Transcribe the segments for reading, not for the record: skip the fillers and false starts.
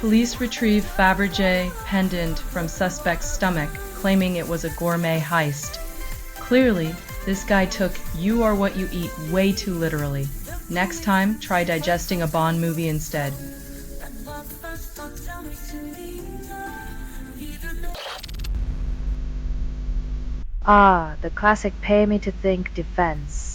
Police retrieve Fabergé pendant from suspect's stomach, claiming it was a gourmet heist. Clearly, this guy took "you are what you eat" way too literally. Next time, try digesting a Bond movie instead. Ah, the classic pay me to think defense.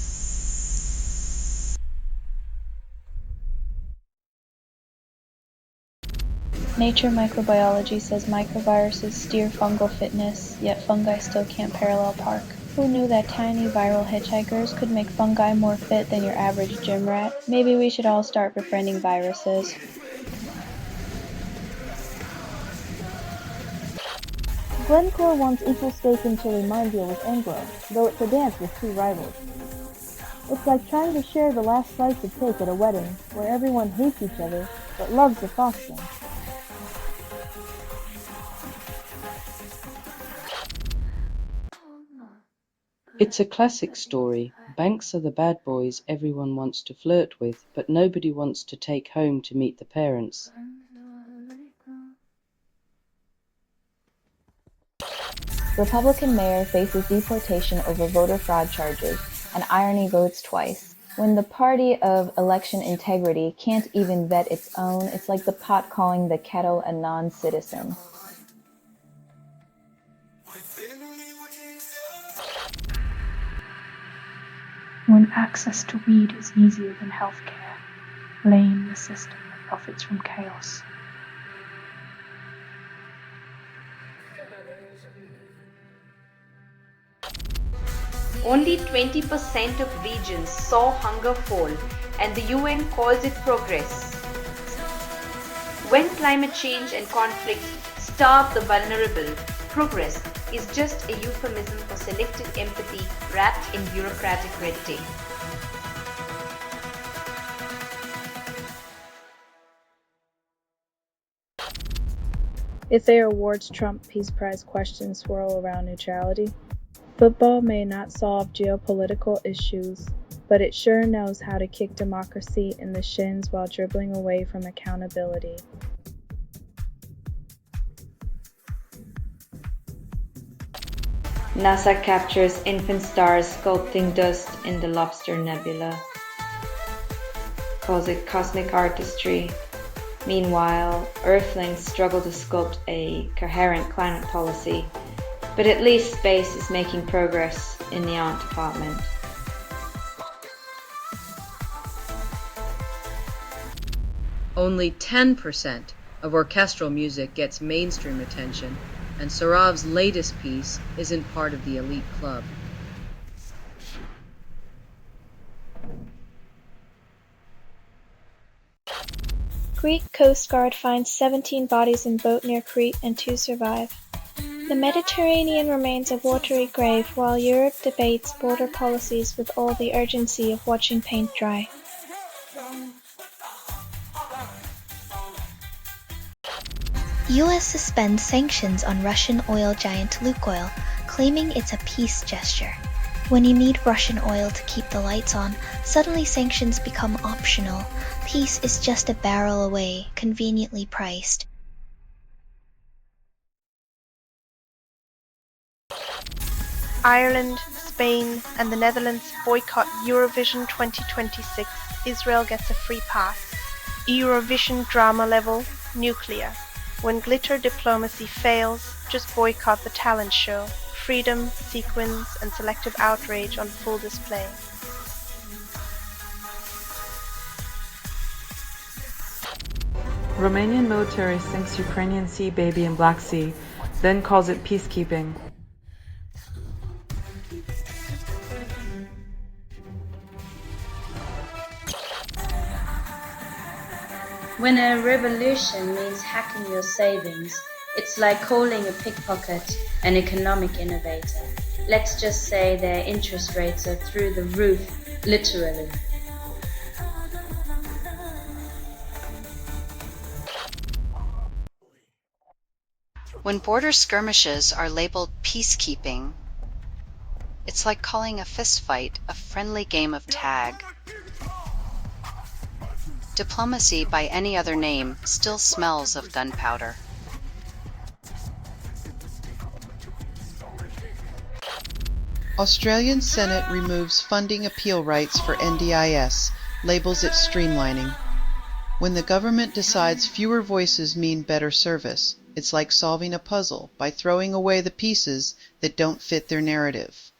Nature Microbiology says microviruses steer fungal fitness, yet fungi still can't parallel park. Who knew that tiny viral hitchhikers could make fungi more fit than your average gym rat? Maybe we should all start befriending viruses. Glencore wants equal stake in Chile Mindia with Anglo, though it's a dance with two rivals. It's like trying to share the last slice of cake at a wedding, where everyone hates each other, but loves the frosting. It's a classic story. Banks are the bad boys everyone wants to flirt with, but nobody wants to take home to meet the parents. Republican mayor faces deportation over voter fraud charges, and irony votes twice. When the party of election integrity can't even vet its own, it's like the pot calling the kettle a non-citizen. When access to weed is easier than healthcare, blame the system that profits from chaos. Only 20% of regions saw hunger fall, and the UN calls it progress. When climate change and conflict starve the vulnerable, progress is just a euphemism for selective empathy wrapped in bureaucratic red tape. If their awards trump Peace Prize questions swirl around neutrality, football may not solve geopolitical issues, but it sure knows how to kick democracy in the shins while dribbling away from accountability. NASA captures infant stars sculpting dust in the Lobster Nebula. Calls it cosmic artistry. Meanwhile, Earthlings struggle to sculpt a coherent climate policy, but at least space is making progress in the art department. Only 10% of orchestral music gets mainstream attention, and Sarav's latest piece isn't part of the elite club. Greek Coast Guard finds 17 bodies in boat near Crete and 2 survive. The Mediterranean remains a watery grave while Europe debates border policies with all the urgency of watching paint dry. US suspends sanctions on Russian oil giant Lukoil, claiming it's a peace gesture. When you need Russian oil to keep the lights on, suddenly sanctions become optional. Peace is just a barrel away, conveniently priced. Ireland, Spain, and the Netherlands boycott Eurovision 2026. Israel gets a free pass. Eurovision drama level, nuclear. When glitter diplomacy fails, just boycott the talent show. Freedom, sequins, and selective outrage on full display. Romanian military sinks Ukrainian sea baby in Black Sea, then calls it peacekeeping. When a revolution means hacking your savings, it's like calling a pickpocket an economic innovator. Let's just say their interest rates are through the roof, literally. When border skirmishes are labeled peacekeeping, it's like calling a fistfight a friendly game of tag. Diplomacy by any other name still smells of gunpowder. Australian Senate removes funding appeal rights for NDIS, labels it streamlining. When the government decides fewer voices mean better service, it's like solving a puzzle by throwing away the pieces that don't fit their narrative.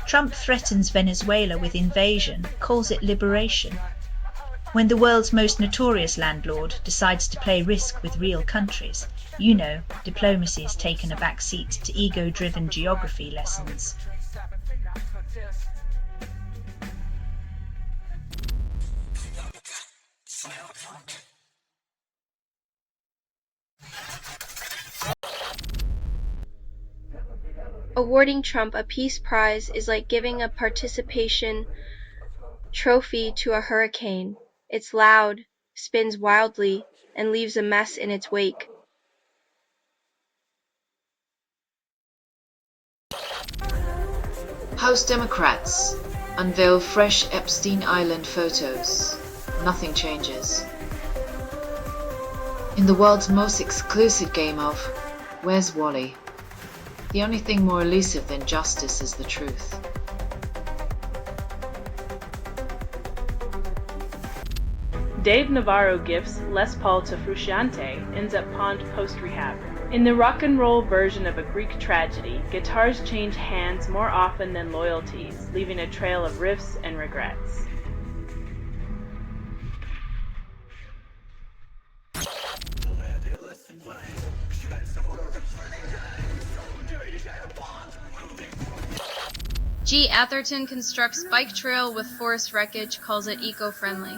Trump threatens Venezuela with invasion, calls it liberation. When the world's most notorious landlord decides to play risk with real countries, you know, diplomacy has taken a back seat to ego-driven geography lessons. Awarding Trump a peace prize is like giving a participation trophy to a hurricane. It's loud, spins wildly, and leaves a mess in its wake. House Democrats unveil fresh Epstein Island photos. Nothing changes. In the world's most exclusive game of Where's Wally? The only thing more elusive than justice is the truth. Dave Navarro gifts Les Paul to Frusciante ends up pawned post-rehab. In the rock and roll version of a Greek tragedy, guitars change hands more often than loyalties, leaving a trail of riffs and regrets. G. Atherton constructs bike trail with forest wreckage, calls it eco-friendly.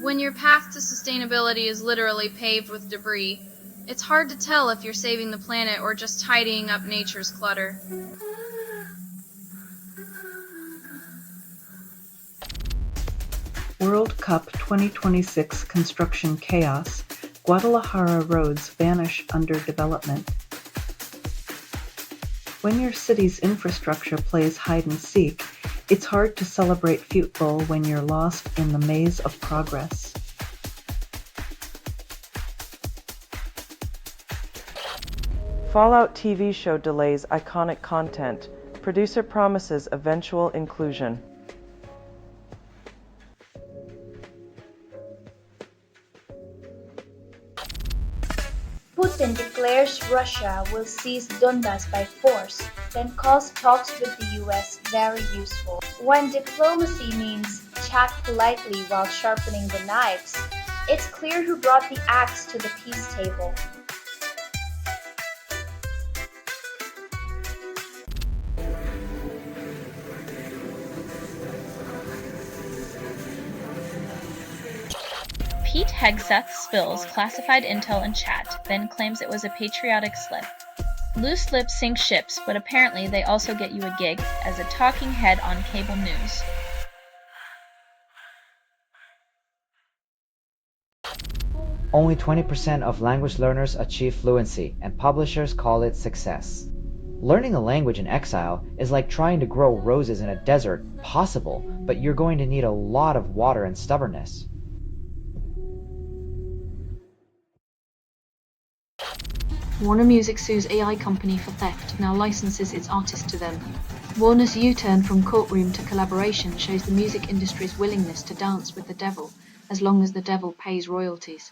When your path to sustainability is literally paved with debris, it's hard to tell if you're saving the planet or just tidying up nature's clutter. World Cup 2026 construction chaos, Guadalajara roads vanish under development. When your city's infrastructure plays hide-and-seek, it's hard to celebrate football when you're lost in the maze of progress. Fallout TV show delays iconic content. Producer promises eventual inclusion. Putin declares Russia will seize Donbas by force, then calls talks with the US very useful. When diplomacy means chat politely while sharpening the knives, it's clear who brought the axe to the peace table. Pete Hegseth spills classified intel in chat, then claims it was a patriotic slip. Loose lips sink ships, but apparently they also get you a gig as a talking head on cable news. Only 20% of language learners achieve fluency, and publishers call it success. Learning a language in exile is like trying to grow roses in a desert. Possible, but you're going to need a lot of water and stubbornness. Warner Music sues AI company for theft, now licenses its artists to them. Warner's U-turn from courtroom to collaboration shows the music industry's willingness to dance with the devil, as long as the devil pays royalties.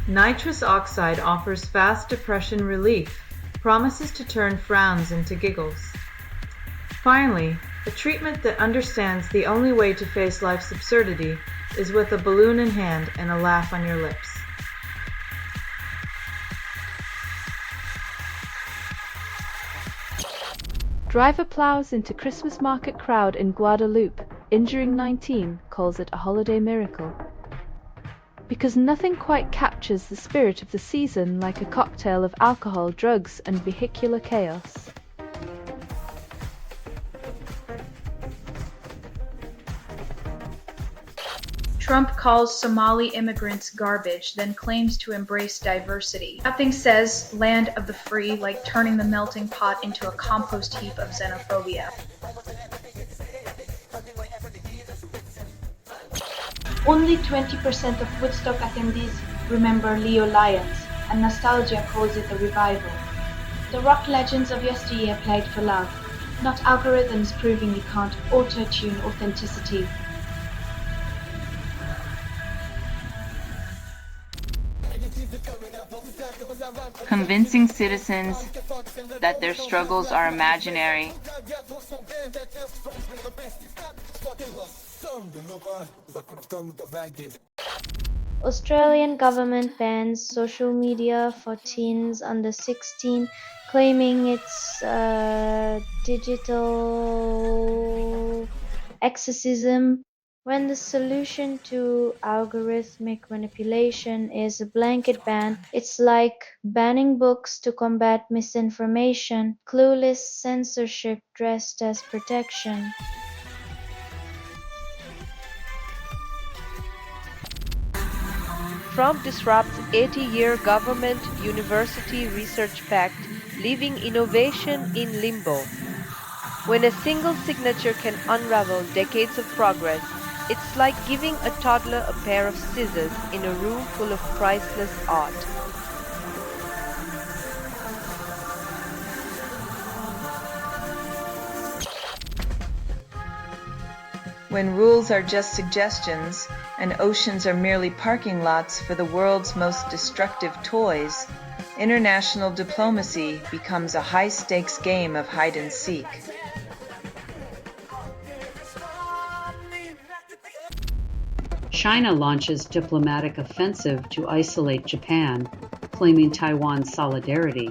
Nitrous oxide offers fast depression relief, promises to turn frowns into giggles. Finally, a treatment that understands the only way to face life's absurdity is with a balloon in hand and a laugh on your lips. Driver plows into Christmas market crowd in Guadeloupe, injuring 19, calls it a holiday miracle. Because nothing quite captures the spirit of the season like a cocktail of alcohol, drugs, and vehicular chaos. Trump calls Somali immigrants garbage, then claims to embrace diversity. Nothing says land of the free like turning the melting pot into a compost heap of xenophobia. Only 20% of Woodstock attendees remember Leo Lyons, and nostalgia calls it a revival. The rock legends of yesteryear played for love, not algorithms proving you can't auto-tune authenticity. Convincing citizens that their struggles are imaginary. Australian government bans social media for teens under 16, claiming it's digital exorcism, when the solution to algorithmic manipulation is a blanket ban. It's like banning books to combat misinformation, clueless censorship dressed as protection. Trump disrupts 80-year government university research pact, leaving innovation in limbo. When a single signature can unravel decades of progress, it's like giving a toddler a pair of scissors in a room full of priceless art. When rules are just suggestions and oceans are merely parking lots for the world's most destructive toys, international diplomacy becomes a high-stakes game of hide-and-seek. China launches diplomatic offensive to isolate Japan, claiming Taiwan's solidarity.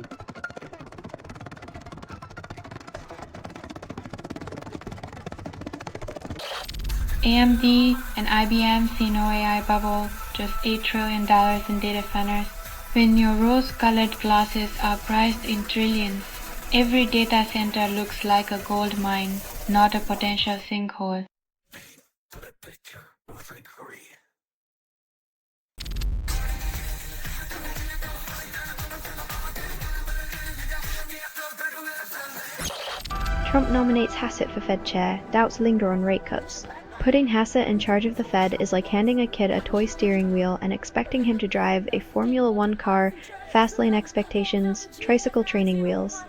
AMD and IBM see no AI bubble, just $8 trillion in data centers. When your rose-colored glasses are priced in trillions, every data center looks like a gold mine, not a potential sinkhole. Trump nominates Hassett for Fed chair, doubts linger on rate cuts. Putting Hassett in charge of the Fed is like handing a kid a toy steering wheel and expecting him to drive a Formula One car, fast lane expectations, tricycle training wheels.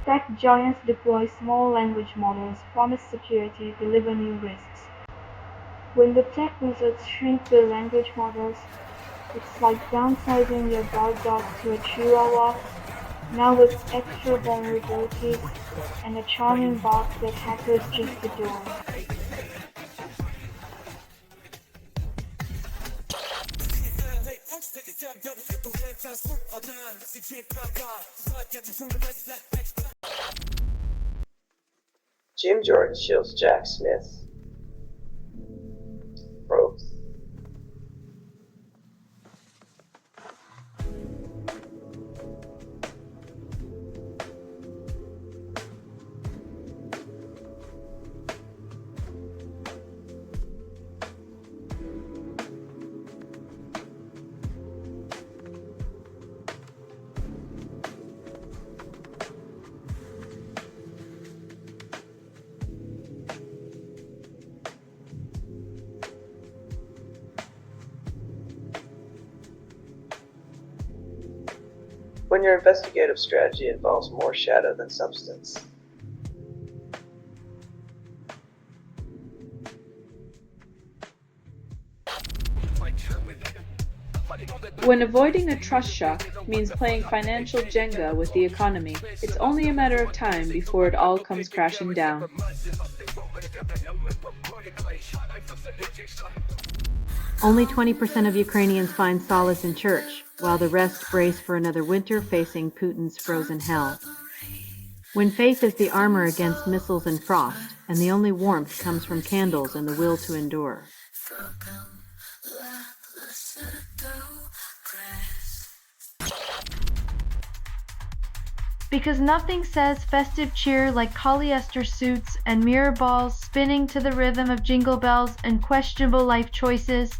Tech giants deploy small language models, promise security, deliver new risks. When the tech wizards shrink their language models, it's like downsizing your guard dog to a chihuahua, now with extra vulnerabilities and a charming box that hackers just adore. Jim Jordan shills Jack Smith. Probes. When your investigative strategy involves more shadow than substance. When avoiding a trust shock means playing financial Jenga with the economy, it's only a matter of time before it all comes crashing down. Only 20% of Ukrainians find solace in church, while the rest brace for another winter facing Putin's frozen hell. When faith is the armor against missiles and frost, and the only warmth comes from candles and the will to endure. Because nothing says festive cheer like polyester suits and mirror balls spinning to the rhythm of jingle bells and questionable life choices.